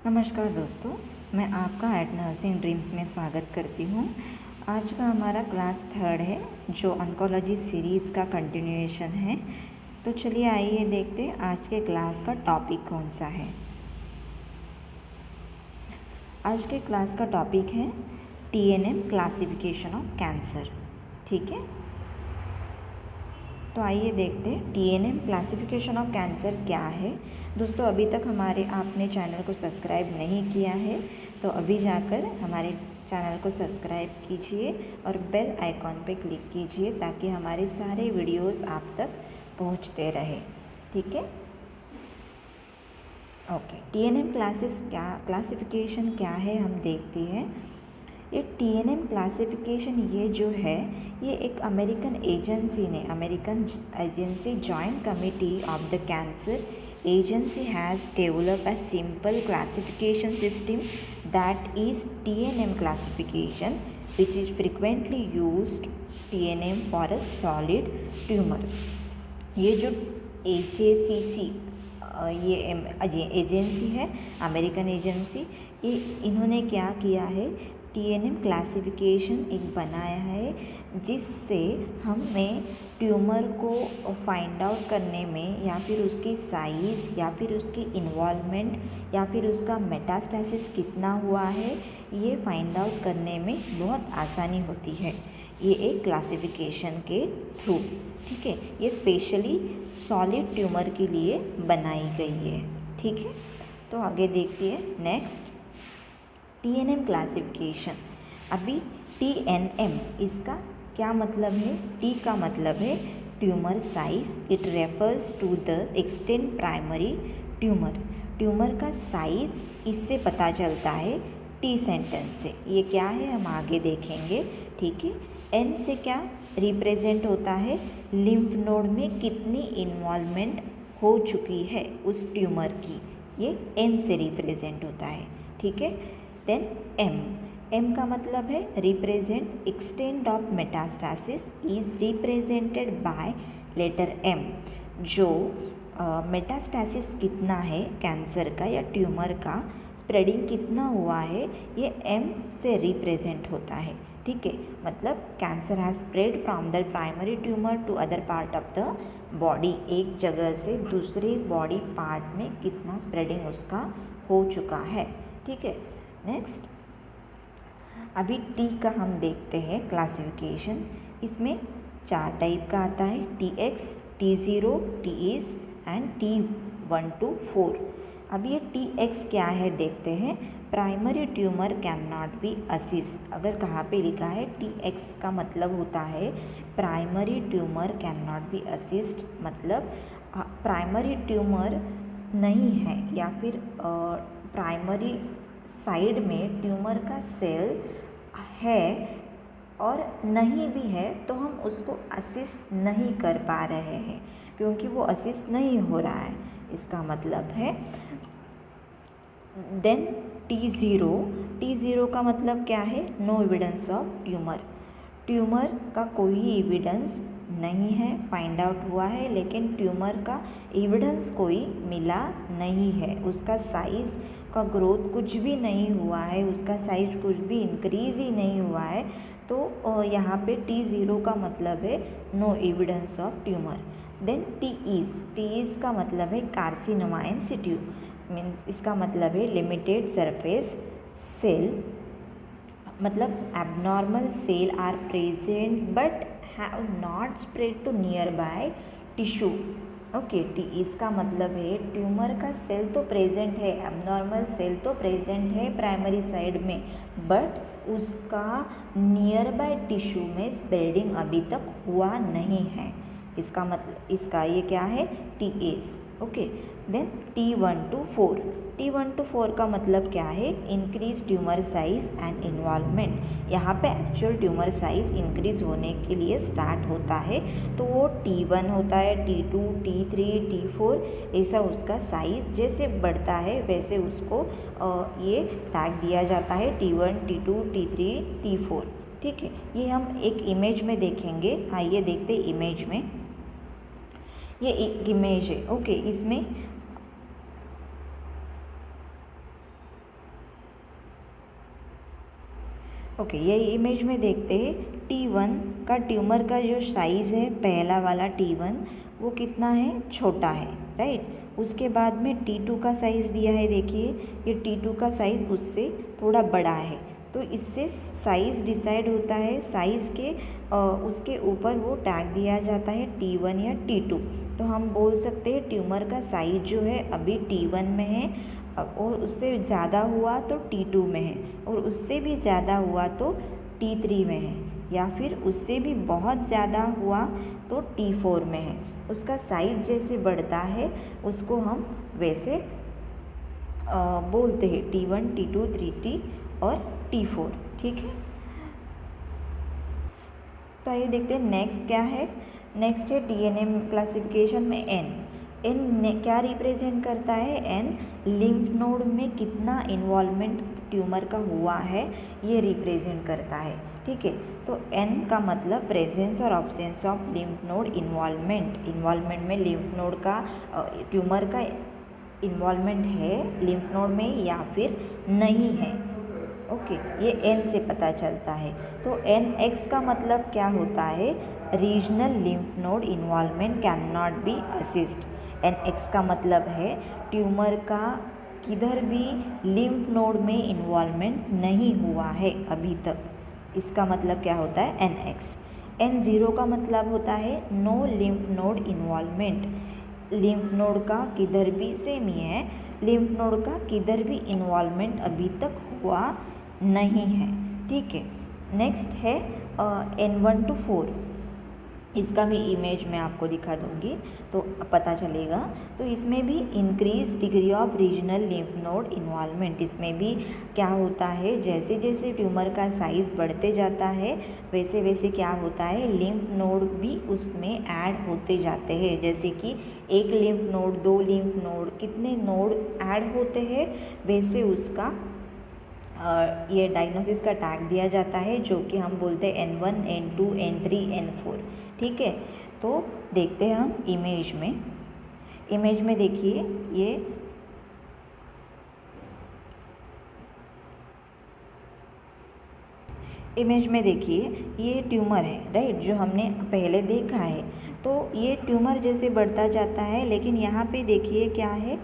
नमस्कार दोस्तों, मैं आपका एट नर्सिंग ड्रीम्स में स्वागत करती हूँ। आज का हमारा क्लास 3 है जो ऑन्कोलॉजी सीरीज़ का कंटिन्यूएशन है। तो चलिए आइए देखते हैं आज के क्लास का टॉपिक कौन सा है। आज के क्लास का टॉपिक है TNM क्लासिफिकेशन ऑफ कैंसर। ठीक है, तो आइए देखते हैं TNM क्लासिफिकेशन ऑफ कैंसर क्या है। दोस्तों, अभी तक आपने चैनल को सब्सक्राइब नहीं किया है तो अभी जाकर हमारे चैनल को सब्सक्राइब कीजिए और बेल आइकॉन पे क्लिक कीजिए ताकि हमारे सारे वीडियोस आप तक पहुंचते रहे। ठीक है, ओके। TNM क्लासिफिकेशन क्या है हम देखते हैं। ये TNM क्लासिफिकेशन ये जो है ये एक American agency joint committee of the cancer agency has developed a simple classification system that is TNM classification, which is frequently used TNM for a solid tumor। ये जो AJCC ये एजेंसी है, American agency, ये इन्होंने क्या किया है, TNM classification एक बनाया है जिससे हमें ट्यूमर को फाइंड आउट करने में या फिर उसकी साइज़ या फिर उसकी इन्वॉल्वमेंट या फिर उसका मेटास्टेसिस कितना हुआ है ये फाइंड आउट करने में बहुत आसानी होती है। ये एक क्लासिफिकेशन के थ्रू, ठीक है, ये स्पेशली सॉलिड ट्यूमर के लिए बनाई गई है। ठीक है, तो आगे देखते हैं नेक्स्ट TNM क्लासिफिकेशन। अभी TNM इसका क्या मतलब है? T का मतलब है tumour size. It refers to the extent primary tumour. Tumour का साइज इससे पता चलता है T सेंटेंस से। ये क्या है हम आगे देखेंगे। ठीक है, N से क्या रिप्रेजेंट होता है, लिम्फ नोड में कितनी इन्वॉल्वमेंट हो चुकी है उस ट्यूमर की, ये N से रिप्रेजेंट होता है। ठीक है, देन M का मतलब है represent extent of metastasis is represented by letter M। जो मेटास्टासिस कितना है कैंसर का या ट्यूमर का, स्प्रेडिंग कितना हुआ है, ये M से रिप्रेजेंट होता है। ठीक है, मतलब cancer has spread from the primary tumour to other part of the body. एक जगह से दूसरे बॉडी पार्ट में कितना स्प्रेडिंग उसका हो चुका है। ठीक है, नेक्स्ट अभी T का हम देखते हैं क्लासिफिकेशन। इसमें 4 टाइप का आता है, TX, T0, TS and T1 to 4। अब ये TX क्या है देखते हैं। Primary tumour can not be असिस। अगर कहाँ पे लिखा है TX का मतलब होता है primary tumour can not B assist, मतलब प्राइमरी ट्यूमर नहीं है या फिर प्राइमरी साइड में ट्यूमर का सेल है और नहीं भी है तो हम उसको असिस्ट नहीं कर पा रहे हैं क्योंकि वो असिस्ट नहीं हो रहा है, इसका मतलब है। देन T0 का मतलब क्या है, no evidence of tumour. Tumour का कोई एविडेंस नहीं है, फाइंड आउट हुआ है लेकिन ट्यूमर का एविडेंस कोई मिला नहीं है, उसका साइज़ का ग्रोथ कुछ भी नहीं हुआ है, उसका साइज कुछ भी इंक्रीज ही नहीं हुआ है, तो यहाँ पे T0 का मतलब है no evidence of tumour. Then TEs का मतलब है कार्सिनोमा इन सिटू, मीन्स इसका मतलब है लिमिटेड सरफेस सेल, मतलब abnormal cell are present but have not spread to nearby tissue. Okay, TEs का मतलब है ट्यूमर का सेल तो प्रेजेंट है, एबनॉर्मल सेल तो प्रेजेंट है प्राइमरी साइड में, बट उसका नियर बाय टिश्यू में स्प्रेडिंग अभी तक हुआ नहीं है। इसका मतलब इसका ये क्या है TAs। Okay, then T1 to 4 का मतलब क्या है, increase tumour size and involvement. यहाँ पे एक्चुअल ट्यूमर साइज इंक्रीज होने के लिए स्टार्ट होता है तो वो T1 होता है, T2, T3, T4, ऐसा उसका साइज जैसे बढ़ता है वैसे उसको ये टैग दिया जाता है T1, T2, T3, T4। ठीक है, ये हम एक इमेज में देखेंगे। आइए देखते इमेज में। ये एक इमेज है। ओके, इसमें ओके, ये इमेज में देखते हैं T1 का ट्यूमर का जो साइज़ है, पहला वाला T1 वो कितना है, छोटा है, राइट। उसके बाद में T2 का साइज़ दिया है, देखिए ये T2 का साइज़ उससे थोड़ा बड़ा है, तो इससे साइज़ डिसाइड होता है, साइज़ के उसके ऊपर वो टैग दिया जाता है T1 या T2। तो हम बोल सकते हैं ट्यूमर का साइज़ जो है अभी T1 में है, और उससे ज़्यादा हुआ तो T2 में है, और उससे भी ज़्यादा हुआ तो T3 में है, या फिर उससे भी बहुत ज़्यादा हुआ तो T4 में है। उसका साइज जैसे बढ़ता है उसको हम वैसे बोलते हैं T1, T2, T3 और T4, ठीक है। तो आइए देखते हैं नेक्स्ट क्या है। नेक्स्ट है TNM क्लासिफिकेशन में एन क्या रिप्रेजेंट करता है, एन लिम्फ नोड में कितना इन्वॉल्वमेंट ट्यूमर का हुआ है ये रिप्रेजेंट करता है, ठीक है। तो एन का मतलब प्रेजेंस और absence of lymph node involvement में लिम्फ नोड का ट्यूमर का इन्वॉल्वमेंट है लिम्फ नोड में या फिर नहीं है, ओके, ये एन से पता चलता है। तो NX का मतलब क्या होता है, regional lymph node involvement can not B assist. NX का मतलब है ट्यूमर का किधर भी लिम्फ नोड में इन्वॉल्वमेंट नहीं हुआ है अभी तक, इसका मतलब क्या होता है NX। N0 का मतलब होता है no lymph node involvement, lymph node का किधर भी सेम ही है, लिम्फ नोड का किधर भी इन्वॉल्वमेंट अभी तक हुआ नहीं है, ठीक है। नेक्स्ट है N1 to 4, इसका भी इमेज मैं आपको दिखा दूंगी तो पता चलेगा। तो इसमें भी increase degree of regional lymph node involvement, इसमें भी क्या होता है, जैसे जैसे ट्यूमर का साइज़ बढ़ते जाता है वैसे वैसे क्या होता है, लिम्फ नोड भी उसमें ऐड होते जाते हैं। जैसे कि एक लिम्फ नोड, दो लिम्फ नोड, कितने नोड ऐड होते हैं वैसे उसका ये डायग्नोसिस का टैग दिया जाता है, जो कि हम बोलते हैं N1, N2, N3, N4, ठीक है। तो देखते हैं हम इमेज में देखिए ये इमेज में देखिए ये ट्यूमर है, राइट, जो हमने पहले देखा है। तो ये ट्यूमर जैसे बढ़ता जाता है, लेकिन यहाँ पे देखिए क्या है,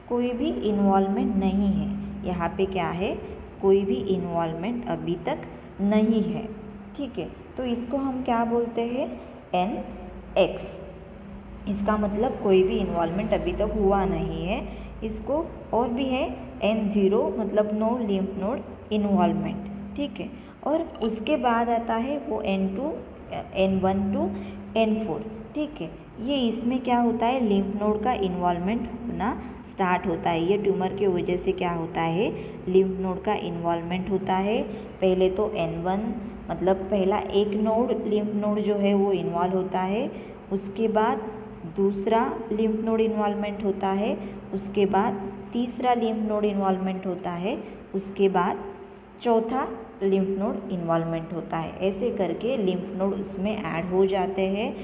कोई भी इन्वॉल्वमेंट नहीं है, यहाँ पे क्या है, कोई भी इन्वॉल्वमेंट अभी तक नहीं है, ठीक है। तो इसको हम क्या बोलते हैं, NX, इसका मतलब कोई भी इन्वॉल्वमेंट अभी तक हुआ नहीं है। इसको और भी है N0 मतलब नो लिम्फ नोड इन्वॉल्वमेंट, ठीक है। और उसके बाद आता है वो N1 to N4, ठीक है। ये इसमें क्या होता है, लिम्फ नोड का इन्वॉल्वमेंट होना स्टार्ट होता है। ये ट्यूमर की वजह से क्या होता है, लिम्फ नोड का इन्वॉल्वमेंट होता है। पहले तो N1 मतलब पहला एक नोड लिम्फ नोड जो है वो इन्वॉल्व होता है, उसके बाद दूसरा लिम्फ नोड इन्वॉल्वमेंट होता है, उसके बाद तीसरा लिम्फ नोड इन्वॉल्वमेंट होता है, उसके बाद चौथा लिम्फ नोड इन्वॉल्वमेंट होता है। ऐसे करके लिम्फ नोड उसमें ऐड हो जाते हैं।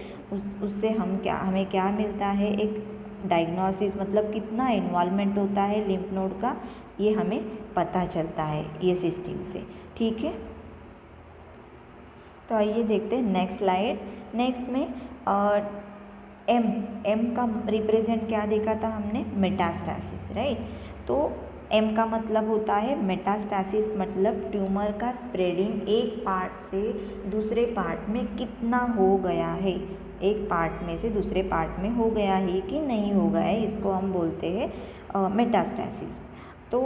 उससे हमें क्या मिलता है, एक डायग्नोसिस, मतलब कितना इन्वॉल्वमेंट होता है लिम्फ नोड का, ये हमें पता चलता है ये सिस्टम से, ठीक है। तो आइए देखते हैं नेक्स्ट स्लाइड। नेक्स्ट में एम का रिप्रेजेंट क्या देखा था हमने, मेटास्टासिस, राइट। तो एम का मतलब होता है मेटास्टासिस, मतलब ट्यूमर का स्प्रेडिंग एक पार्ट से दूसरे पार्ट में कितना हो गया है, एक पार्ट में से दूसरे पार्ट में हो गया है कि नहीं हो गया है, इसको हम बोलते हैं मेटास्टासिस। तो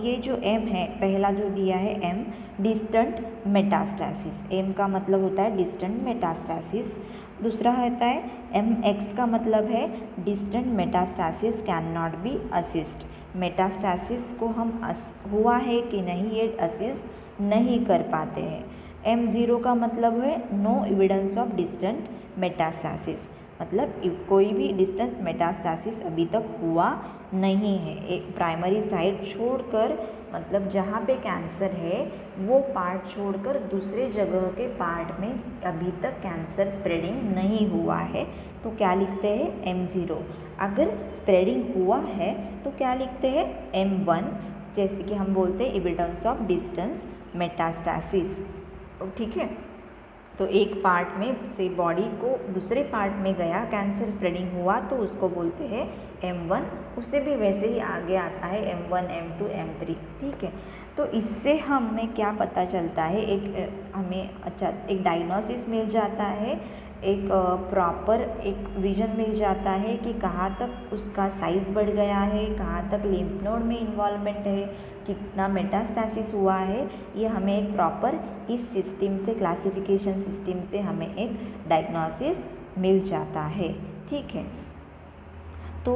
ये जो एम है, पहला जो दिया है एम, डिस्टेंट मेटास्टासिस, एम का मतलब होता है डिस्टेंट मेटास्टासिस। दूसरा होता है MX का मतलब है distant metastasis can not B assist, metastasis को हम हुआ है कि नहीं ये असिस्ट नहीं कर पाते हैं। M0 का मतलब है no evidence of distant metastasis, मतलब कोई भी डिस्टेंट मेटास्टासिस अभी तक हुआ नहीं है। एक प्राइमरी साइट छोड़कर, मतलब जहाँ पे कैंसर है वो पार्ट छोड़कर दूसरे जगह के पार्ट में अभी तक कैंसर स्प्रेडिंग नहीं हुआ है, तो क्या लिखते हैं M0। अगर स्प्रेडिंग हुआ है तो क्या लिखते हैं M1, जैसे कि हम बोलते हैं एविडेंस ऑफ डिस्टेंस मेटास्टैसिस। ठीक है, तो एक पार्ट में से बॉडी को दूसरे पार्ट में गया, कैंसर स्प्रेडिंग हुआ तो उसको बोलते हैं M1। उससे भी वैसे ही आगे आता है M1, M2, M3। ठीक है, तो इससे हमें क्या पता चलता है, एक डायग्नोसिस मिल जाता है, एक प्रॉपर एक विजन मिल जाता है कि कहाँ तक उसका साइज़ बढ़ गया है, कहाँ तक लिम्फ नोड में इन्वॉल्वमेंट है, कितना मेटास्टैसिस हुआ है। ये हमें एक प्रॉपर इस सिस्टम से, क्लासिफिकेशन सिस्टम से हमें एक डायग्नोसिस मिल जाता है। ठीक है, तो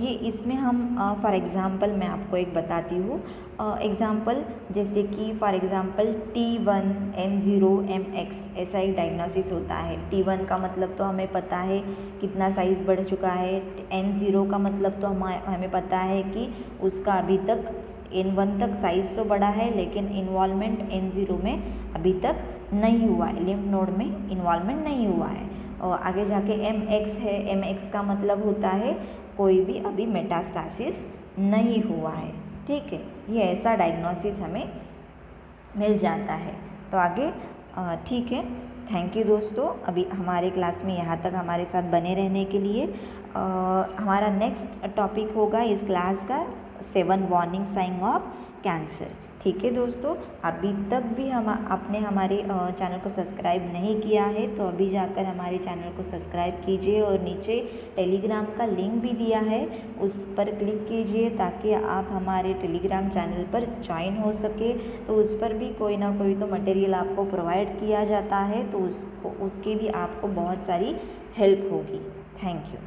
ये इसमें हम फॉर एग्ज़ाम्पल मैं आपको एक बताती हूँ एग्ज़ाम्पल, जैसे कि for example T1 N0 MX ऐसा एक डायग्नोसिस होता है। T1 का मतलब तो हमें पता है कितना साइज़ बढ़ चुका है, N0 का मतलब तो हमें पता है कि उसका अभी तक N1 तक साइज़ तो बढ़ा है लेकिन इन्वॉल्वमेंट N0 में अभी तक नहीं हुआ है, लिम्फ नोड में इन्वॉल्वमेंट नहीं हुआ है। और आगे जाके MX है, MX का मतलब होता है कोई भी अभी मेटास्टैसिस नहीं हुआ है। ठीक है, ये ऐसा डायग्नोसिस हमें मिल जाता है। तो आगे ठीक है, थैंक यू दोस्तों, अभी हमारे क्लास में यहाँ तक हमारे साथ बने रहने के लिए। हमारा नेक्स्ट टॉपिक होगा इस क्लास का 7 वार्निंग साइन ऑफ कैंसर। ठीक है दोस्तों, अभी तक भी आपने हमारे चैनल को सब्सक्राइब नहीं किया है तो अभी जाकर हमारे चैनल को सब्सक्राइब कीजिए और नीचे टेलीग्राम का लिंक भी दिया है, उस पर क्लिक कीजिए ताकि आप हमारे टेलीग्राम चैनल पर ज्वाइन हो सके। तो उस पर भी कोई ना कोई तो मटेरियल आपको प्रोवाइड किया जाता है, तो उसकी भी आपको बहुत सारी हेल्प होगी। Thank you.